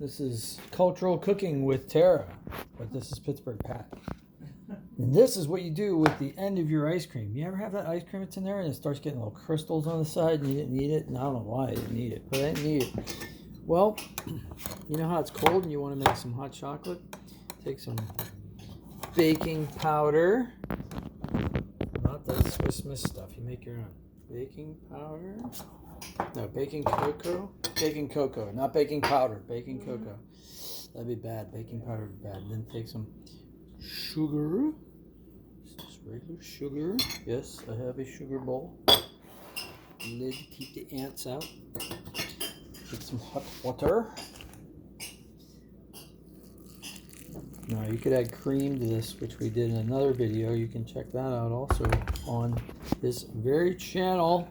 This is cultural cooking with Terra, but this is Pittsburgh Pat. And this is what you do with the end of your ice cream. You ever have that ice cream that's in there and it starts getting little crystals on the side and you didn't need it? And I don't know why I didn't need it, but I didn't need it. Well, you know how it's cold and you want to make some hot chocolate? Take some baking powder. Not the Swiss Miss stuff. You make your own. Baking powder. No, baking cocoa. Baking cocoa, not baking powder. Baking cocoa. That'd be bad. Baking powder would be bad. And then take some sugar. Just regular sugar. Yes, I have a sugar bowl. Lid to keep the ants out. Take some hot water. Now you could add cream to this, which we did in another video. You can check that out also on this very channel.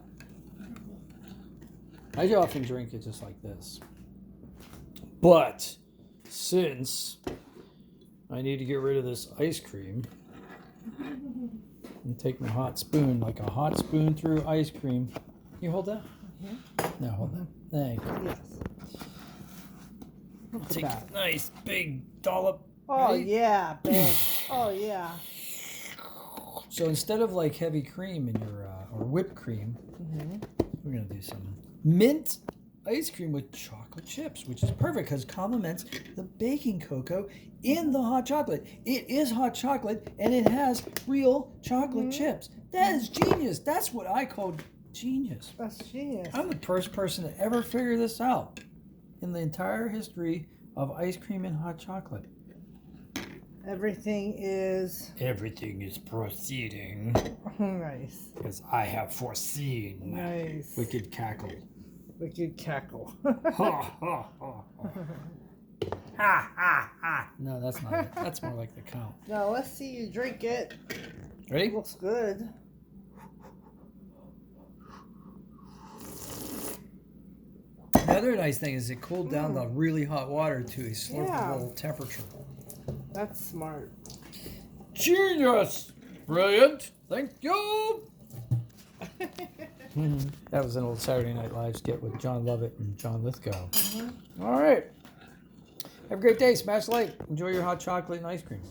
I often drink it just like this. But since I need to get rid of this ice cream, and take my hot spoon, like a hot spoon through ice cream. You hold that? Mm-hmm. No, hold that. Thank you. Yes. Take a nice big dollop. Oh, right? Yeah, big. Oh, yeah. So instead of like heavy cream in your, or whipped cream, we're going to do some mint ice cream with chocolate chips, which is perfect because it complements the baking cocoa in the hot chocolate. It is hot chocolate and it has real chocolate chips. That is genius. That's what I call genius. That's genius. I'm the first person to ever figure this out in the entire history of ice cream and hot chocolate. Everything is proceeding. Nice. Because I have foreseen. Nice. Wicked cackle. Wicked cackle. Ha ha ha ha. Ha ha ha. No, that's not it. That's more like the count. Now let's see you drink it. Ready? It looks good. The other nice thing is it cooled down the really hot water to a slurpable temperature. That's smart. Genius! Brilliant! Thank you! That was an old Saturday Night Live skit with John Lovett and John Lithgow. All right. Have a great day. Smash like. Enjoy your hot chocolate and ice cream.